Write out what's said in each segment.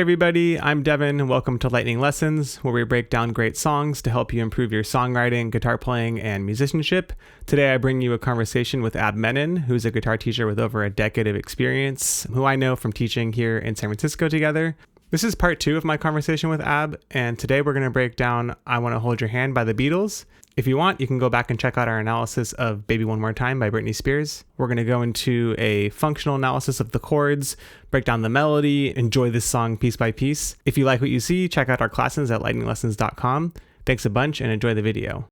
everybody, I'm Devin, and welcome to Lightning Lessons, where we break down great songs to help you improve your songwriting, guitar playing, and musicianship. Today I bring you a conversation with Ab Menon, who's a guitar teacher with over a decade of experience, who I know from teaching here in San Francisco together. This is part 2 of my conversation with Ab, and today we're going to break down I Want to Hold Your Hand by the Beatles. If you want, you can go back and check out our analysis of Baby One More Time by Britney Spears. We're going to go into a functional analysis of the chords, break down the melody, enjoy this song piece by piece. If you like what you see, check out our classes at lightninglessons.com. Thanks a bunch and enjoy the video.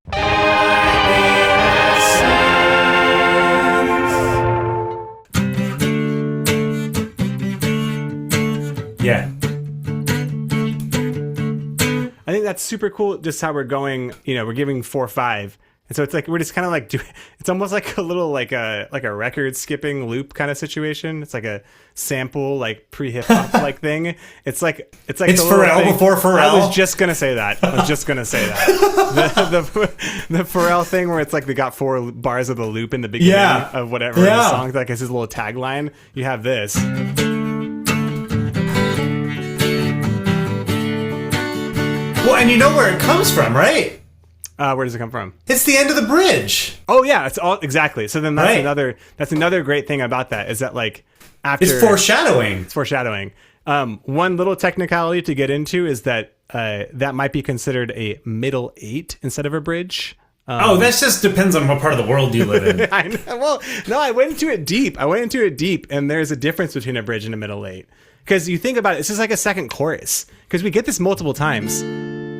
Yeah. I think that's super cool, just how we're going, we're giving 4/5. And so it's like, we're just kind of like, it's almost like a little, like a record skipping loop kind of situation. It's like a sample, like pre-hip hop like thing. It's Pharrell thing. Before Pharrell. I was just going to say that. The Pharrell thing where it's like they got 4 bars of the loop in the beginning of whatever the song, like it's his little tagline. You have this. Well, and you know where it comes from, right? Where does it come from? It's the end of the bridge. Oh yeah, it's all exactly. So then that's another great thing about that is that like after it's foreshadowing. It's foreshadowing. One little technicality to get into is that that might be considered a middle 8 instead of a bridge. That just depends on what part of the world you live in. I know. Well, no, I went into it deep, and there's a difference between a bridge and a middle 8. Because you think about it, this is like a second chorus. Because we get this multiple times.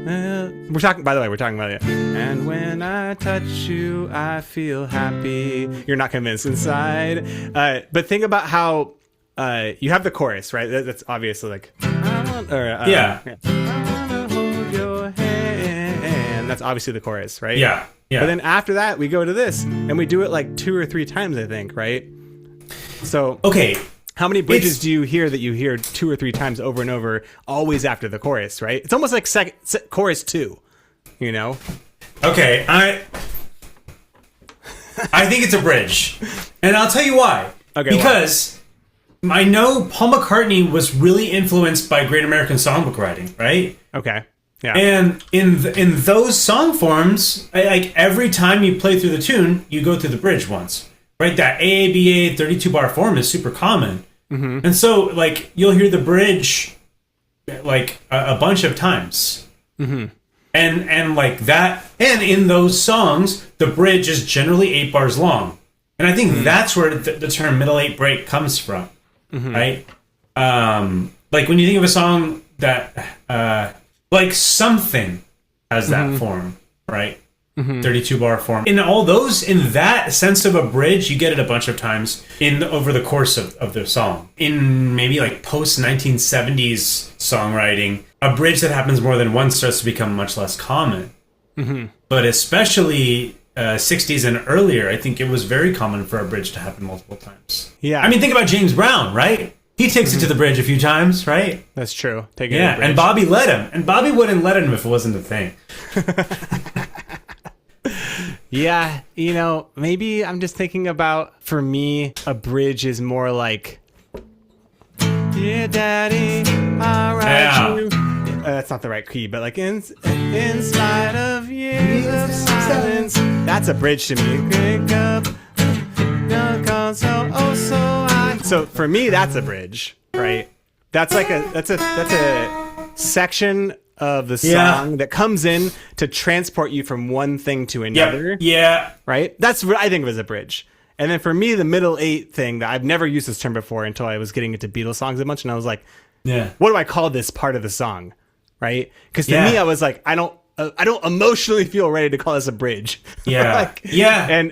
We're talking about it. And when I touch you, I feel happy. You're not convinced inside. But think about how you have the chorus, right? That's obviously like, I wanna hold your hand. That's obviously the chorus, right? Yeah. But then after that, we go to this, and we do it like 2 or 3 times, I think, right? So okay. How many bridges do you hear that you hear 2 or 3 times over and over, always after the chorus, right? It's almost like chorus 2, Okay, I think it's a bridge. And I'll tell you why. Okay, because I know Paul McCartney was really influenced by Great American Songbook writing, right? Okay, yeah. And in those song forms, like every time you play through the tune, you go through the bridge once. Right, that AABA 32-bar form is super common. Mm-hmm. And so, like, you'll hear the bridge, like, a bunch of times. Mm-hmm. And like that, and in those songs, the bridge is generally 8 bars long. And I think that's where the term middle 8 break comes from, right? Like, when you think of a song that, like, Something has that form, right? 32-bar form. In all those, in that sense of a bridge, you get it a bunch of times over the course of the song. In maybe like post-1970s songwriting, a bridge that happens more than once starts to become much less common. Mm-hmm. But especially 60s and earlier, I think it was very common for a bridge to happen multiple times. Yeah. I mean, think about James Brown, right? He takes it to the bridge a few times, right? That's true. And Bobby let him. And Bobby wouldn't let him if it wasn't a thing. Yeah, maybe I'm just thinking about, for me, a bridge is more like, Dear Daddy, I write you. That's not the right key, but like, in spite of years of silence. That's a bridge to me. Pick up, so for me, that's a bridge, right? That's like that's a section of the song that comes in to transport you from one thing to another. Yeah. Right? That's what I think of as a bridge. And then for me, the middle 8 thing, that I've never used this term before until I was getting into Beatles songs a bunch, and I was like, what do I call this part of the song? Right? Because to me, I was like, I don't emotionally feel ready to call this a bridge. Yeah.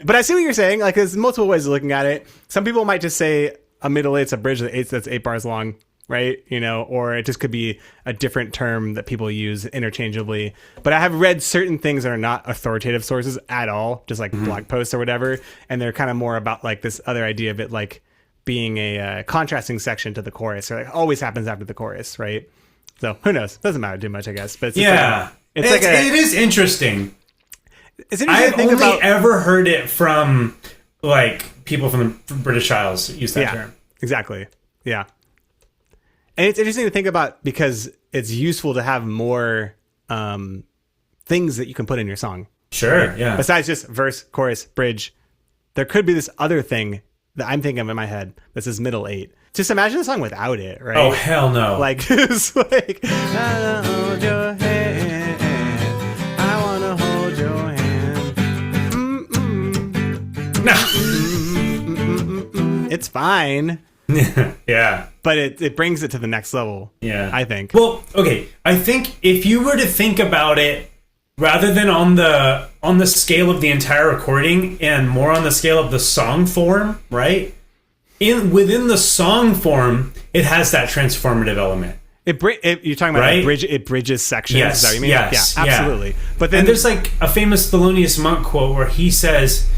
But I see what you're saying. Like, there's multiple ways of looking at it. Some people might just say a middle 8's a bridge that's 8 bars long. Right? Or it just could be a different term that people use interchangeably. But I have read certain things that are not authoritative sources at all, just like blog posts or whatever. And they're kind of more about like this other idea of it like being a contrasting section to the chorus, or like always happens after the chorus, right? So who knows? Doesn't matter too much, I guess. But it is interesting. It's interesting I've to think only about. ever heard it from like people from the British Isles use that term. Exactly. Yeah. And it's interesting to think about because it's useful to have more things that you can put in your song. Sure, yeah. Besides just verse, chorus, bridge, there could be this other thing that I'm thinking of in my head that says middle 8. Just imagine a song without it, right? Oh, hell no. Like, it's like, I wanna hold your hand. I wanna hold your hand. It's fine. Yeah. But it brings it to the next level. Yeah. I think. Well, okay. I think if you were to think about it rather than on the scale of the entire recording and more on the scale of the song form, right? Within the song form, it has that transformative element. You're talking about right? it bridges sections. Yes. Is that what you mean? Yes. Yeah, absolutely. Yeah. But then and there's like a famous Thelonious Monk quote where he says,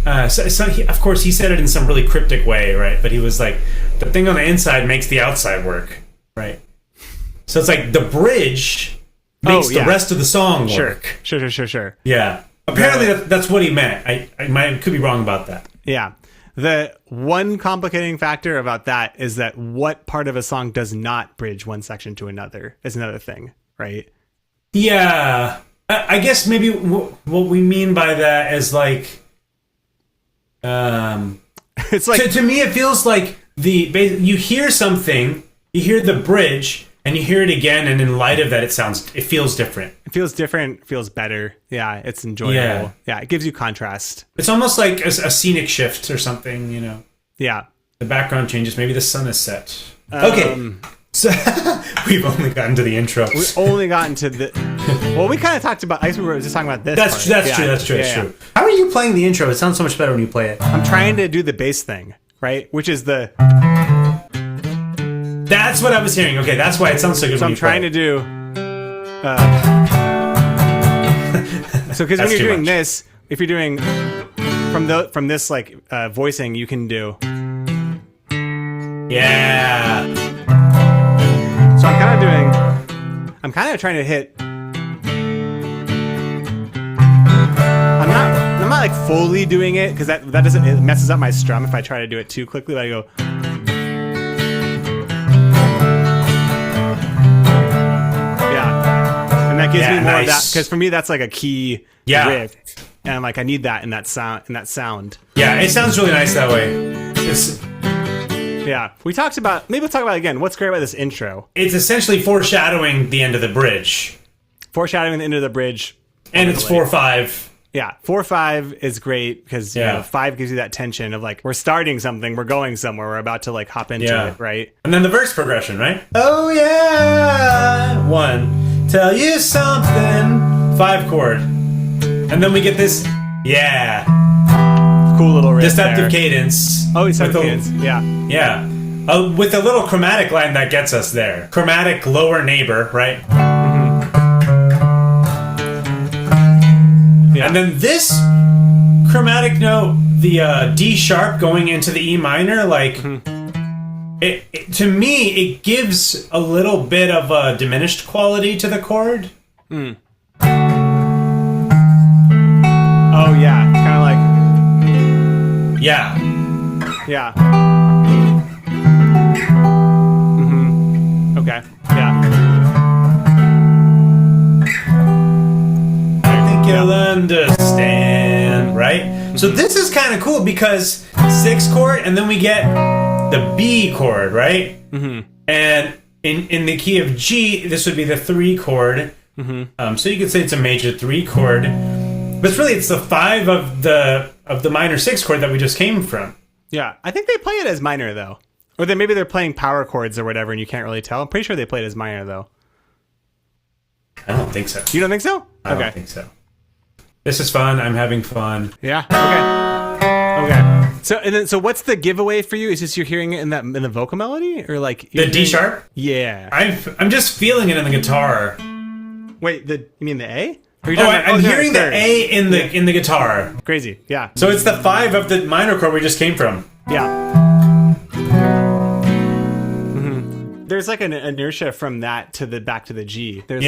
of course he said it in some really cryptic way, right? But he was like, the thing on the inside makes the outside work, right? So it's like the bridge makes the rest of the song work. Sure. Yeah. Apparently that's what he meant. I could be wrong about that. Yeah. The one complicating factor about that is that what part of a song does not bridge one section to another is another thing, right? Yeah. I guess maybe what we mean by that is like... it's like... To me, it feels like you hear something, you hear the bridge... And you hear it again, and in light of that, it feels different. It feels different, feels better. Yeah, it's enjoyable. Yeah, it gives you contrast. It's almost like a scenic shift or something, you know. Yeah. The background changes. Maybe the sun is set. Okay. So we've only gotten to the intro. We've only gotten to the... Well, we kind of talked about... I guess we were just talking about this That's true. How are you playing the intro? It sounds so much better when you play it. I'm trying to do the bass thing, right? Which is the... That's what I was hearing. Okay, that's why it sounds so good. So when I'm trying to do. So because when you're doing this, if you're doing from this like voicing, you can do. Yeah. So I'm kind of trying to hit. I'm not like fully doing it because that doesn't, it messes up my strum if I try to do it too quickly. But I go. That gives me more of that because for me that's like a key riff, and I'm like I need that in that sound. Yeah, it sounds really nice that way. Yeah, maybe we'll talk about it again. What's great about this intro? It's essentially foreshadowing the end of the bridge. Foreshadowing the end of the bridge, and it's 4/5. Yeah, 4/5 is great because you know, 5 gives you that tension of like we're starting something, we're going somewhere, we're about to like hop into it, right? And then the verse progression, right? Oh yeah, 1. Tell you something, 5 chord, and then we get this, cool little riff deceptive there. Cadence. Oh, deceptive cadence, yeah, with a little chromatic line that gets us there. Chromatic lower neighbor, right? Yeah, and then this chromatic note, the D sharp going into the E minor, like. It to me, it gives a little bit of a diminished quality to the chord. Oh yeah, it's kind of like yeah. Okay. Yeah. I think you'll understand, right? So this is kind of cool because 6 chord, and then we get the B chord, right? And in the key of G, this would be the 3 chord. So you could say it's a major 3 chord, but it's the 5 of the minor 6 chord that we just came from. Yeah, I think they play it as minor though, or then maybe they're playing power chords or whatever, and you can't really tell. I'm pretty sure they play it as minor though. I don't think so. You don't think so? I don't think so. This is fun. I'm having fun. Yeah. Okay. So what's the giveaway for you? Is this you're hearing it in the vocal melody or like the D sharp? Yeah. I'm just feeling it in the guitar. Wait, you mean the A? I'm hearing the A in the guitar. Crazy. Yeah. So it's the 5 of the minor chord we just came from. Yeah. There's like an inertia from that to back to the G. There's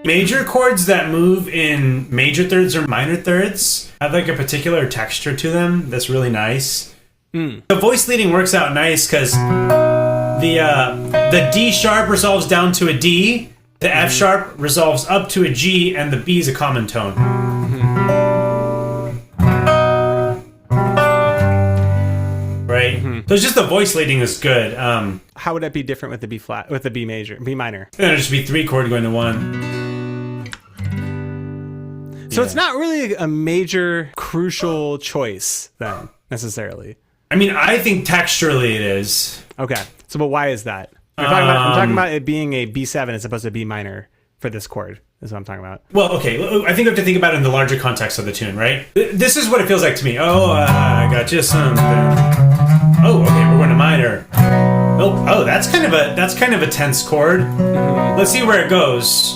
major chords that move in major thirds or minor thirds have like a particular texture to them that's really nice. The voice leading works out nice because the D sharp resolves down to a D, the F sharp resolves up to a G, and the B is a common tone. Right? So it's just the voice leading is good. How would that be different with the B flat, with the B minor? Then it'd just be 3 chord going to 1. So it's not really a major crucial choice then, necessarily. I mean, I think texturally it is. Okay. So, but why is that? I'm talking about it being a B7 as opposed to B minor for this chord. Is what I'm talking about. Well, okay. I think we have to think about it in the larger context of the tune, right? This is what it feels like to me. Oh, I got you something. Oh, okay. We're going to minor. Oh, that's kind of a tense chord. Let's see where it goes.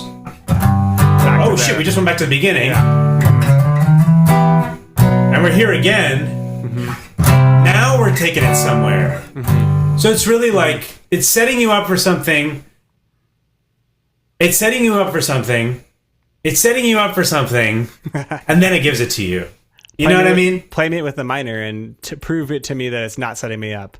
Oh shit! We just went back to the beginning, and we're here again. Now we're taking it somewhere. So it's really like it's setting you up for something. It's setting you up for something. It's setting you up for something, and then it gives it to you. You know what I mean? Play me with the minor and to prove it to me that it's not setting me up.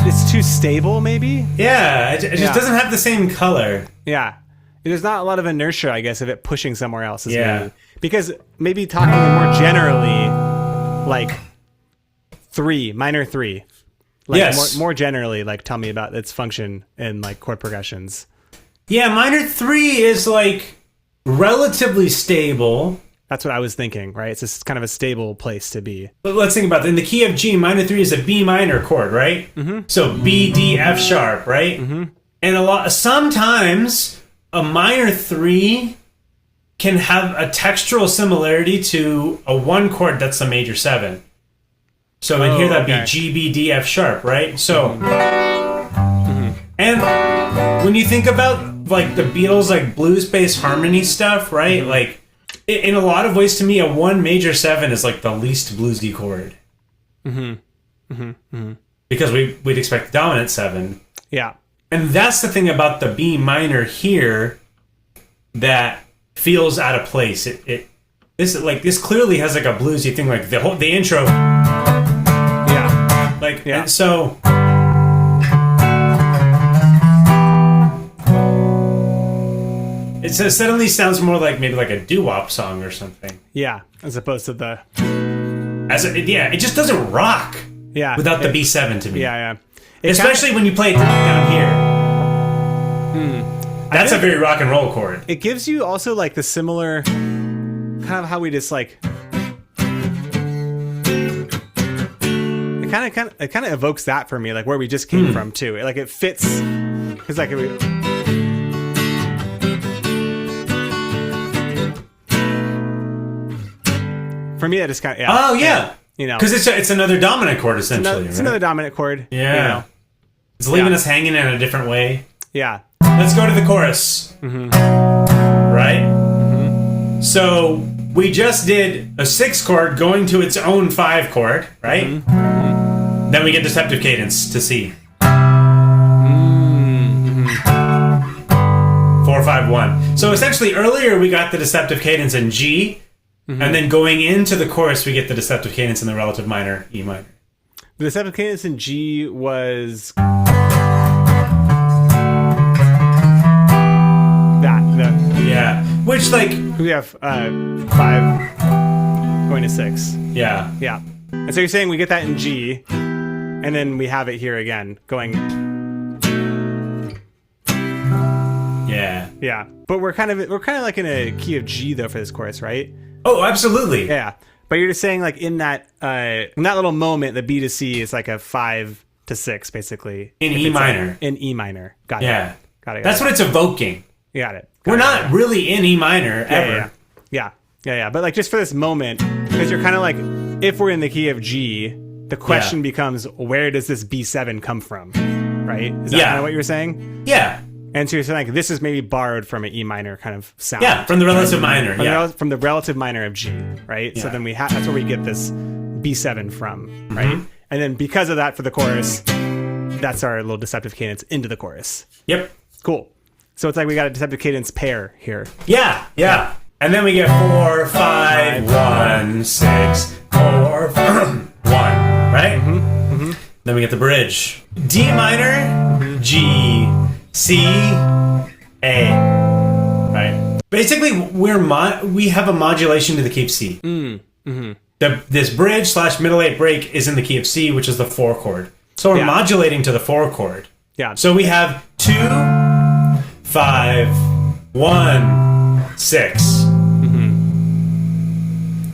It's too stable, maybe? Yeah, it just doesn't have the same color. Yeah. There's not a lot of inertia, I guess, of it pushing somewhere else. Maybe. Because maybe talking more generally, like minor 3. Like yes. More generally, like tell me about its function in like chord progressions. Yeah, minor 3 is like relatively stable. That's what I was thinking, right? It's just kind of a stable place to be. But let's think about it. In the key of G, minor 3 is a B minor chord, right? So B, D, F sharp, right? And sometimes a minor 3 can have a textural similarity to a 1 chord that's a major 7. So in here that'd be G, B, D, F sharp, right? So, and when you think about like the Beatles, like blues-based harmony stuff, right? Like, in a lot of ways, to me, a 1 major 7 is like the least bluesy chord. Because we'd expect the dominant 7. Yeah. And that's the thing about the B minor here that feels out of place. This clearly has like a bluesy thing, like the intro. Yeah. Like, and so. It suddenly sounds more like maybe like a doo-wop song or something. Yeah, as opposed to the... it just doesn't rock without the B7 to me. Yeah. Especially when you play it down here. That's a very rock and roll chord. It gives you also like the similar... kind of how we just like... It kind of evokes that for me, like where we just came from too. Like it fits... Because like... For me, that is kind of... Oh, yeah. You know, because it's another dominant chord, essentially. It's another dominant chord. Yeah. You know. It's leaving us hanging in a different way. Yeah. Let's go to the chorus. Right? So we just did a 6 chord going to its own 5 chord, right? Then we get deceptive cadence to C. 4, 5, 1. So essentially, earlier we got the deceptive cadence in G. And then going into the chorus, we get the deceptive cadence in the relative minor, E minor. The deceptive cadence in G was yeah. Which like we have 5 going to 6. Yeah. Yeah. And so you're saying we get that in G, and then we have it here again going. Yeah. Yeah. But we're kind of like in a key of G though for this chorus, right? Oh, absolutely. Yeah. But you're just saying like in that little moment, the B to C is like a 5 to 6 basically. In E minor. Like, in E minor. Got it. Yeah. Got it. That's what it's evoking. You got it. We're not really in E minor ever. Yeah. But like just for this moment, because you're kind of like, if we're in the key of G, the question becomes, where does this B7 come from? Right? Is that kind of what you were saying? Yeah. And so you're saying like this is maybe borrowed from an E minor kind of sound. Yeah, from the relative minor. From the relative minor of G, right? Yeah. So then that's where we get this B7 from, right? And then because of that for the chorus, that's our little deceptive cadence into the chorus. Yep. Cool. So it's like we got a deceptive cadence pair here. Yeah. And then we get 4, 5, 1, 6, 4, 1, right? Then we get the bridge. D minor, G, C, A. Right? Basically, we have a modulation to the key of C. This bridge / middle 8 break is in the key of C, which is the 4 chord. So we're modulating to the 4 chord. Yeah. So we have 2, 5, 1, 6.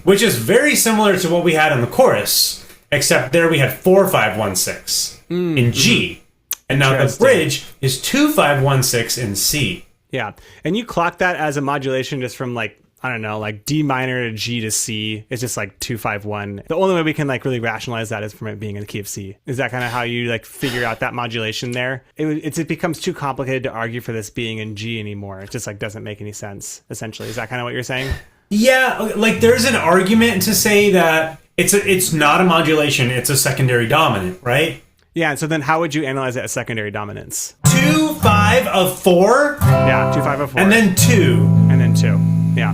Which is very similar to what we had in the chorus, except there we had 4, 5, 1, 6 in G. And now the bridge is 2, 5, 1, 6 in C. Yeah. And you clock that as a modulation just from like, I don't know, like D minor to G to C. It's just like 2, 5, 1. The only way we can like really rationalize that is from it being in the key of C. Is that kind of how you like figure out that modulation there? It becomes too complicated to argue for this being in G anymore. It just like doesn't make any sense, essentially. Is that kind of what you're saying? Yeah, like there's an argument to say that it's not a modulation, it's a secondary dominant, right? Yeah, and so then how would you analyze it as secondary dominance? 2, 5 of 4. Yeah, 2, 5 of 4. And then 2. And then 2. Yeah.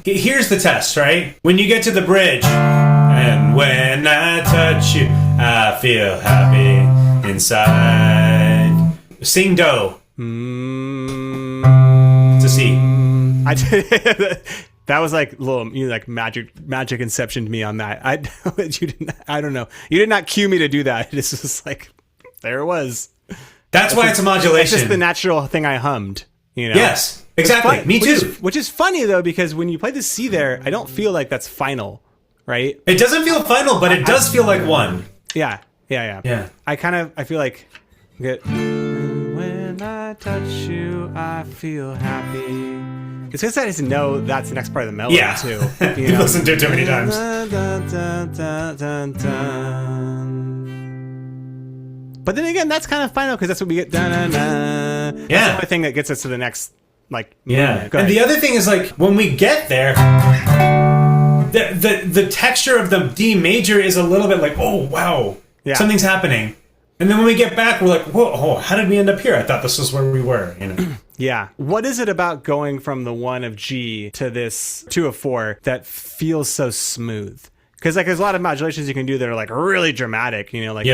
Here's the test, right? When you get to the bridge, and when I touch you, I feel happy inside. Sing do. It's a C. That was like little, like magic inception to me on that. I don't know. You did not cue me to do that. This was like, there it was. That's why it's a modulation. It's just the natural thing I hummed. Yes, exactly. Me too. Which is funny though, because when you play the C there, I don't feel like that's final, right? It doesn't feel final, but it does feel like 1. Yeah. I feel like when I touch you, I feel happy. It's just I just know that's the next part of the melody too. You listen to it too many times. But then again, that's kind of final because that's what we get. That's the only thing that gets us to the next, like. Yeah. And the other thing is like when we get there, the texture of the D major is a little bit like, oh wow, something's happening. And then when we get back, we're like, whoa, how did we end up here? I thought this was where we were. Yeah. What is it about going from the 1 of G to this 2 of 4 that feels so smooth? Because like there's a lot of modulations you can do that are like really dramatic, like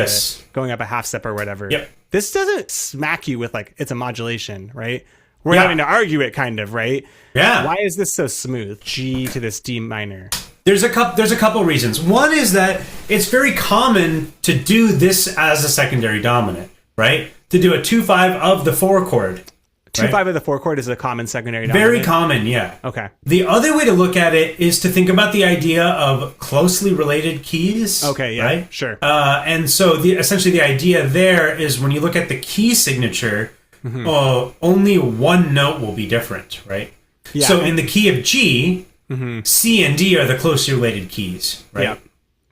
going up a half step or whatever. Yep. This doesn't smack you with like it's a modulation, right? We're having to argue it kind of, right? Yeah. Why is this so smooth? G to this D minor. There's a couple reasons. One is that it's very common to do this as a secondary dominant, right? To do a 2-5 of the 4 chord. 2-5 of the 4 chord is a common secondary dominant. Very common, yeah. Okay. The other way to look at it is to think about the idea of closely related keys. Okay, yeah, right? Sure. And so essentially the idea there is when you look at the key signature, only one note will be different, right? Yeah. So in the key of G, C and D are the closely related keys, right? Yeah.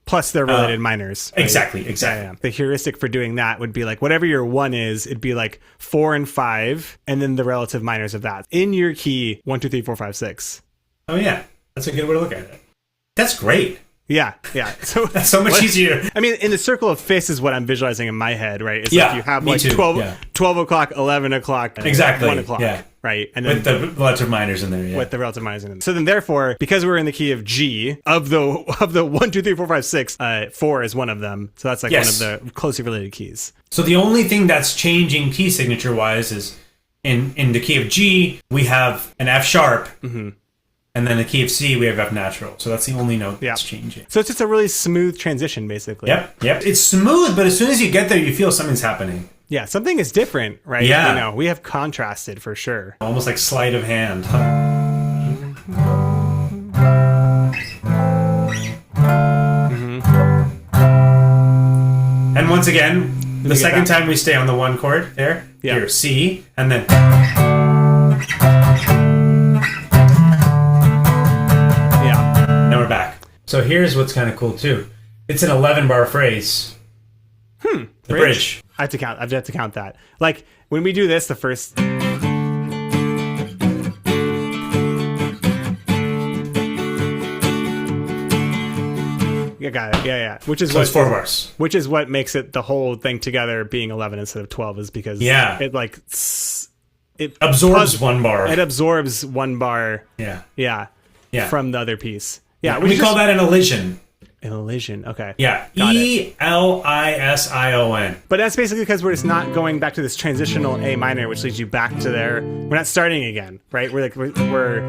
Plus their related minors. Right? Exactly. Yeah. The heuristic for doing that would be like whatever your 1 is, it'd be like 4 and 5, and then the relative minors of that. In your key, 1, 2, 3, 4, 5, 6. Oh yeah. That's a good way to look at it. That's great. Yeah. So that's so much easier. I mean, in the circle of fifths is what I'm visualizing in my head, right? It's like you have like 12 o'clock, 11 o'clock, exactly. 1 o'clock, right? And then with the relative minors in there, With the relative minors in there. So then, therefore, because we're in the key of G, of the 1, 2, 3, 4, 5, 6, 4 is one of them. So that's like one of the closely related keys. So the only thing that's changing key signature wise is in the key of G, we have an F sharp. And then the key of C, we have F natural. So that's the only note that's changing. So it's just a really smooth transition, basically. Yep. It's smooth, but as soon as you get there, you feel something's happening. Yeah, something is different, right? Yeah. We have contrasted for sure. Almost like sleight of hand. And once again, the second time we stay on the 1 chord there. Here, C, and then... back. So here's what's kind of cool too. It's an 11-bar phrase. The bridge. I have to count that. Like when we do this, the first. Yeah, got it. Yeah. Which is it's 4 bars. Which is what makes it the whole thing together being 11 instead of 12 is because it it absorbs one bar. It absorbs one bar. Yeah. Yeah. Yeah. From the other piece. Yeah. We call that an elision. An elision. Okay. Yeah. Got it. Elision. But that's basically because we're just not going back to this transitional A minor, which leads you back to there. We're not starting again, right? We're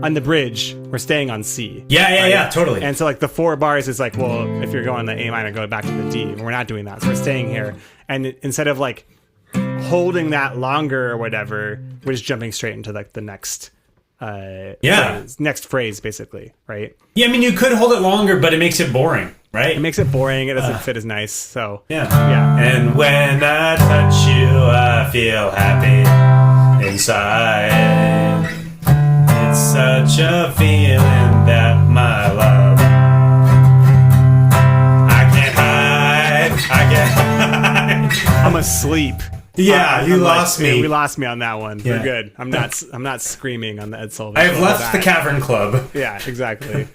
on the bridge. We're staying on C. Yeah, totally. And so like the 4 bars is like, well, if you're going to A minor, go back to the D. And we're not doing that. So we're staying here. And instead of like holding that longer or whatever, we're just jumping straight into like the next next phrase, basically, right? Yeah, I mean, you could hold it longer, but it makes it boring, right? It makes it boring. It doesn't fit as nice. So yeah. And when I touch you, I feel happy inside. It's such a feeling that my love I can't hide. I'm asleep. Yeah, you lost me. We lost me on that one. Yeah. We're good. I'm not screaming on the Ed Sullivan. I have left the Cavern Club. Yeah, exactly.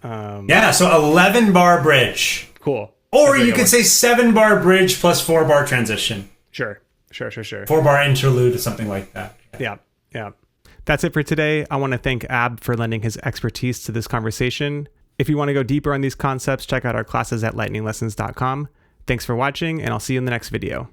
So 11 bar bridge. Cool. Or you could say 7 bar bridge plus 4 bar transition. Sure. 4 bar interlude or something like that. Yeah. That's it for today. I want to thank Ab for lending his expertise to this conversation. If you want to go deeper on these concepts, check out our classes at lightninglessons.com. Thanks for watching, and I'll see you in the next video.